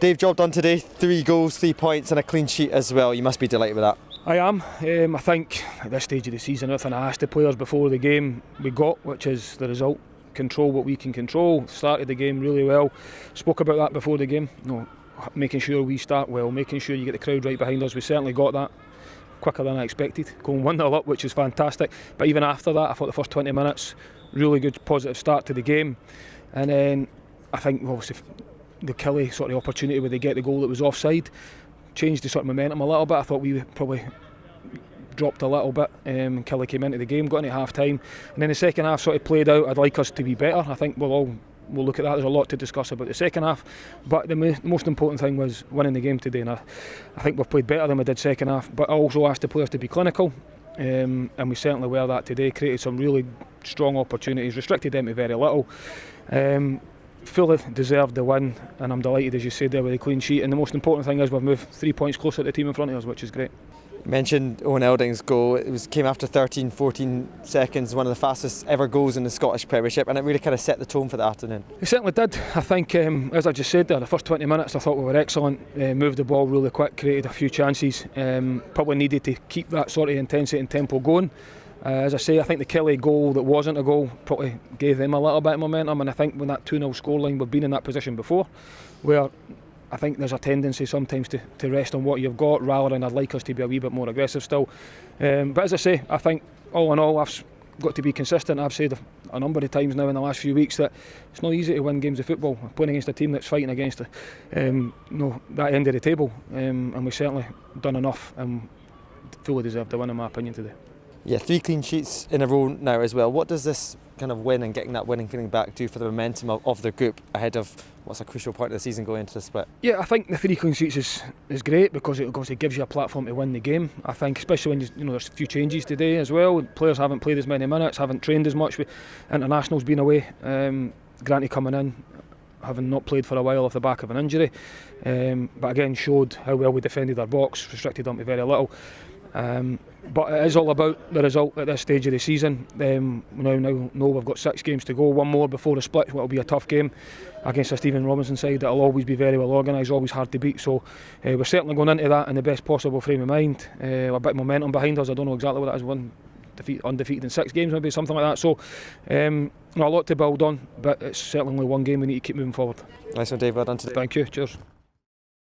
Dave, job done today. 3 goals, 3 points and a clean sheet as well. You must be delighted with that. I am. I think at this stage of the season, everything I asked the players before the game we got, which is the result. Control what we can control. Started the game really well. Spoke about that before the game. Making sure we start well, making sure you get the crowd right behind us. We certainly got that quicker than I expected. Going 1-0 up, which is fantastic. But even after that, I thought the first 20 minutes, really good positive start to the game. And then I think obviously the Killie sort of opportunity where they get the goal that was offside changed the sort of momentum a little bit. I thought we probably dropped a little bit. Killie came into the game, got into half time, and then the second half sort of played out. I'd like us to be better. I think we'll look at that. There's a lot to discuss about the second half, but the most important thing was winning the game today, and I think we've played better than we did second half. But I also asked the players to be clinical, and we certainly were that today. Created some really strong opportunities, restricted them to very little. Fully deserved the win, and I'm delighted, as you said there, with the clean sheet. And the most important thing is we've moved 3 points closer to the team in front of us, which is great. You mentioned Owen Elding's goal. It came after 13-14 seconds, one of the fastest ever goals in the Scottish Premiership, and it really kind of set the tone for the afternoon. It certainly did. I think, as I just said there, the first 20 minutes I thought we were excellent. Moved the ball really quick, created a few chances. Probably needed to keep that sort of intensity and tempo going. As I say, I think the Killie goal that wasn't a goal probably gave them a little bit of momentum, and I think when that 2-0 scoreline, we've been in that position before, where I think there's a tendency sometimes to rest on what you've got rather than I'd like us to be a wee bit more aggressive still. But as I say, I think all in all I've got to be consistent. I've said a number of times now in the last few weeks that it's not easy to win games of football. We're playing against a team that's fighting against that end of the table, and we've certainly done enough and fully deserved the win in my opinion today. Yeah, 3 clean sheets in a row now as well. What does this kind of win and getting that winning feeling back do for the momentum of the group ahead of what's a crucial point of the season going into the split? Yeah, I think the 3 clean sheets is great because it obviously gives you a platform to win the game. I think especially when there's a few changes today as well. Players haven't played as many minutes, haven't trained as much with internationals being away. Granty coming in, having not played for a while off the back of an injury, but again showed how well we defended our box, restricted them to very little. But it is all about the result at this stage of the season. We now know we've got 6 games to go, one more before the split, which will be a tough game against a Stephen Robinson side that'll always be very well organised, always hard to beat. So we're certainly going into that in the best possible frame of mind. A bit of momentum behind us. I don't know exactly what that is, undefeated in 6 games, maybe something like that. So a lot to build on, but it's certainly only one game. We need to keep moving forward. Nice one, Dave. Well done today. Thank you. Cheers.